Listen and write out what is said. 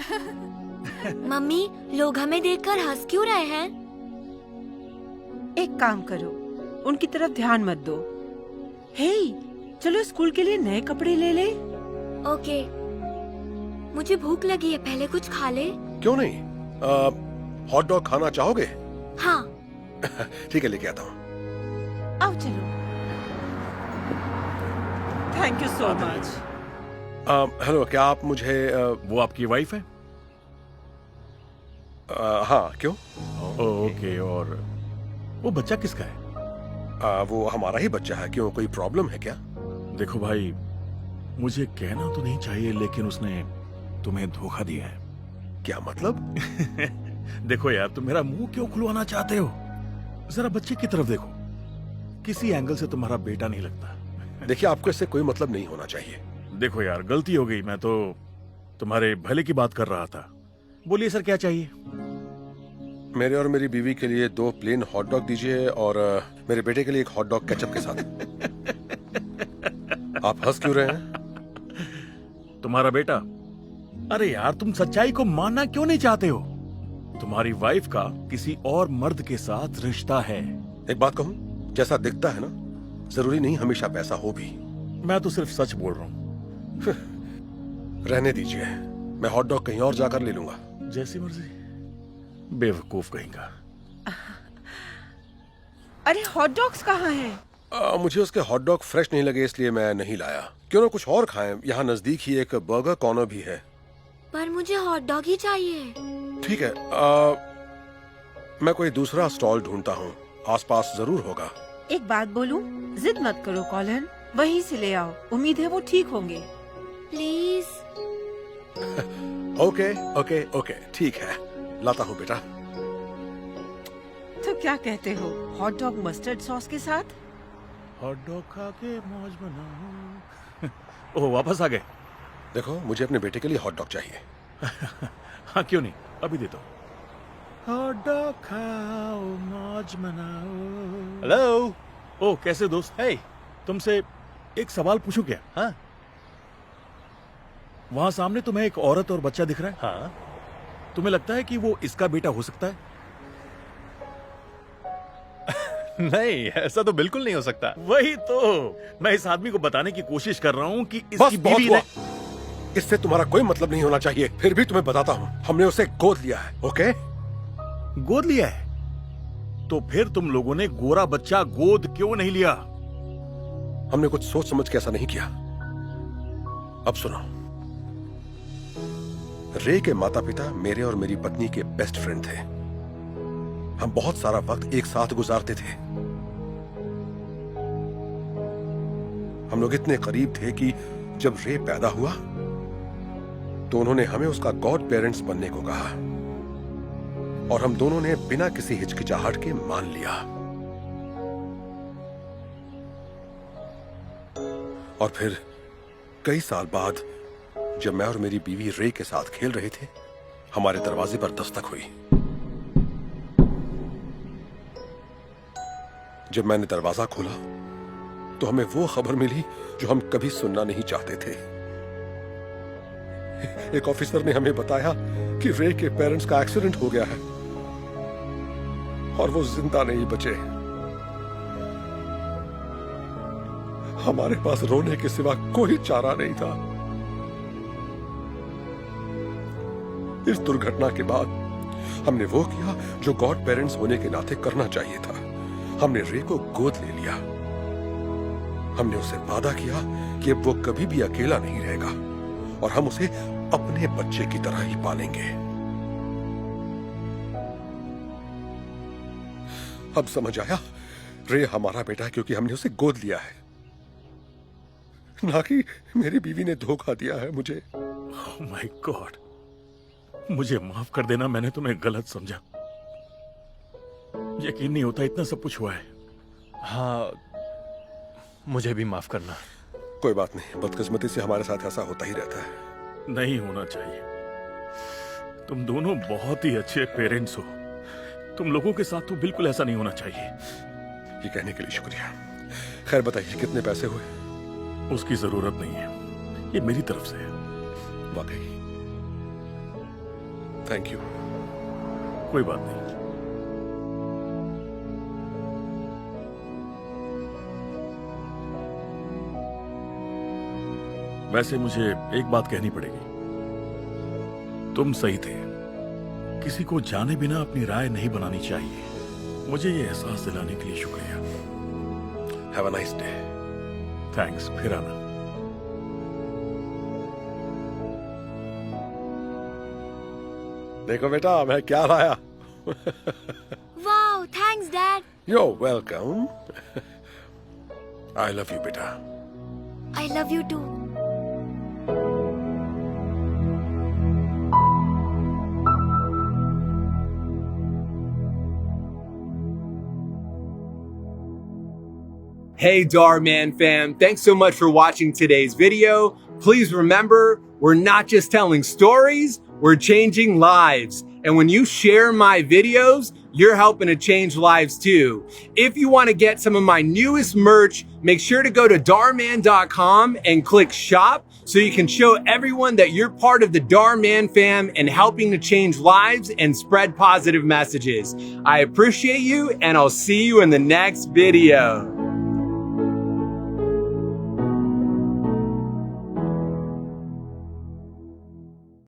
Mummy, लोग हमें देखकर हंस क्यों रहे हैं? एक काम करो, उनकी तरफ ध्यान मत दो। हे, चलो स्कूल के लिए नए कपड़े ले ले। ओके। मुझे भूख लगी है, पहले कुछ खा ले। क्यों नहीं? हॉट डॉग खाना चाहोगे? हाँ। ठीक है, लेके आता हूँ। आओ चलो। Thank you so much. Hello, क्या आप मुझे वो आपकी वाइफ है? हाँ, क्यों? ओके, और वो बच्चा किसका है? वो हमारा ही बच्चा है। क्यों, कोई प्रॉब्लम है क्या? देखो भाई, मुझे कहना तो नहीं चाहिए, लेकिन उसने तुम्हें धोखा दिया है। क्या मतलब? देखो यार, तुम मेरा मुंह क्यों खुलवाना चाहते हो? जरा बच्चे की तरफ देखो, किसी एंगल से तुम्हारा बेटा नहीं लगता। देखिए, आपको इससे कोई मतलब नहीं होना चाहिए। देखो यार, गलती हो गई, मैं तो तुम्हारे भले की बात कर रहा था। बोलिए सर, क्या चाहिए? मेरे और मेरी बीवी के लिए 2 प्लेन हॉट डॉग दीजिए, और मेरे बेटे के लिए 1 हॉट डॉग केचप के साथ। आप हंस क्यों रहे हैं? तुम्हारा बेटा? अरे यार, तुम सच्चाई को मानना क्यों नहीं चाहते हो? तुम्हारी वाइफ का किसी और मर्द के साथ रिश्ता है। एक बात कहूं, जैसा दिखता है ना, जरूरी नहीं हमेशा वैसा हो भी। मैं तो सिर्फ सच बोल रहा हूँ। रहने दीजिए, मैं हॉट डॉग कहीं और जाकर ले लूंगा। जैसी मर्जी। बेवकूफ कहेंगा। अरे हॉट डॉग्स कहाँ हैं? मुझे उसके हॉट डॉग फ्रेश नहीं लगे, इसलिए मैं नहीं लाया। क्यों ना कुछ और खाएं? यहाँ नजदीक ही एक बर्गर कॉर्नर भी है। पर मुझे हॉट डॉग ही चाहिए। ठीक है, मैं कोई दूसरा स्टॉल ढूंढता हूँ, आसपास जरूर होगा। एक बात बोलूं, जिद मत करो कॉलन, वहीं से ले आओ। उम्मीद है वो ठीक होंगे। प्लीज। ओके ओके ओके, ठीक है, लाता हूँ बेटा। तो क्या कहते हो, हॉट डॉग मस्टर्ड सॉस के साथ? हॉट डॉग खा के मौज बनाओ। ओह, वापस आ गए। देखो, मुझे अपने बेटे के लिए हॉट डॉग चाहिए। हाँ, क्यों नहीं, अभी दे दो। हॉट डॉग खाओ, मौज मनाओ। हेलो। ओ, कैसे दोस्त? हे। तुमसे एक सवाल पूछूं क्या? हाँ वहां सामने तुम्हें एक औरत और बच्चा दिख रहा है। हाँ। तुम्हें लगता है कि वो इसका बेटा हो सकता है? नहीं, ऐसा तो बिल्कुल नहीं हो सकता। वही तो मैं इस आदमी को बताने की कोशिश कर रहा हूँ कि बस इसकी बहुत बीवी हुआ। ने... इससे तुम्हारा कोई मतलब नहीं होना चाहिए। फिर भी तुम्हें बताता हूँ, हमने उसे गोद लिया है। ओके? गोद लिया है? तो फिर तुम लोगों ने गोरा बच्चा गोद क्यों नहीं लिया? हमने कुछ सोच समझ के ऐसा नहीं किया। अब सुनो, रे के माता पिता मेरे और मेरी पत्नी के बेस्ट फ्रेंड थे। हम बहुत सारा वक्त एक साथ गुजारते थे। हम लोग इतने करीब थे कि जब रे पैदा हुआ तो उन्होंने हमें उसका गॉड पेरेंट्स बनने को कहा, और हम दोनों ने बिना किसी हिचकिचाहट के मान लिया। और फिर कई साल बाद जब मैं और मेरी बीवी रे के साथ खेल रहे थे, हमारे दरवाजे पर दस्तक हुई। जब मैंने दरवाजा खोला तो हमें वो खबर मिली जो हम कभी सुनना नहीं चाहते थे। एक ऑफिसर ने हमें बताया कि रे के पेरेंट्स का एक्सीडेंट हो गया है और वो जिंदा नहीं बचे। हमारे पास रोने के सिवा कोई चारा नहीं था। इस दुर्घटना के बाद हमने वो किया जो गॉड पेरेंट्स होने के नाते करना चाहिए था। हमने रे को गोद ले लिया। हमने उसे वादा किया कि अब वो कभी भी अकेला नहीं रहेगा और हम उसे अपने बच्चे की तरह ही पालेंगे। अब समझ आया, रे हमारा बेटा है क्योंकि हमने उसे गोद लिया है, ना कि मेरी बीवी ने धोखा दिया है मुझे। ओह माय गॉड, मुझे माफ कर देना, मैंने तुम्हें गलत समझा। यकीन नहीं होता इतना सब कुछ हुआ है। हाँ, मुझे भी माफ करना। कोई बात नहीं, बदकिस्मती से हमारे साथ ऐसा होता ही रहता है। नहीं होना चाहिए। तुम दोनों बहुत ही अच्छे पेरेंट्स हो। तुम लोगों के साथ तो बिल्कुल ऐसा नहीं होना चाहिए। ये कहने के लिए शुक्रिया। खैर बताइए, कितने पैसे हुए? उसकी जरूरत नहीं है, ये मेरी तरफ से है। वाकई थैंक यू। कोई बात नहीं। वैसे मुझे एक बात कहनी पड़ेगी, तुम सही थे। किसी को जाने बिना अपनी राय नहीं बनानी चाहिए। मुझे ये एहसास दिलाने के लिए शुक्रिया। Have a nice day. Thanks, फिर आना। देखो बेटा, मैं क्या लाया। Wow, thanks dad. You're welcome. I love you, बेटा। I love you too. Hey Dhar Man fam, thanks so much for watching today's video. Please remember, we're not just telling stories, we're changing lives. And when you share my videos, you're helping to change lives too. If you want to get some of my newest merch, make sure to go to dharman.com and click shop so you can show everyone that you're part of the Dhar Man fam and helping to change lives and spread positive messages. I appreciate you and I'll see you in the next video.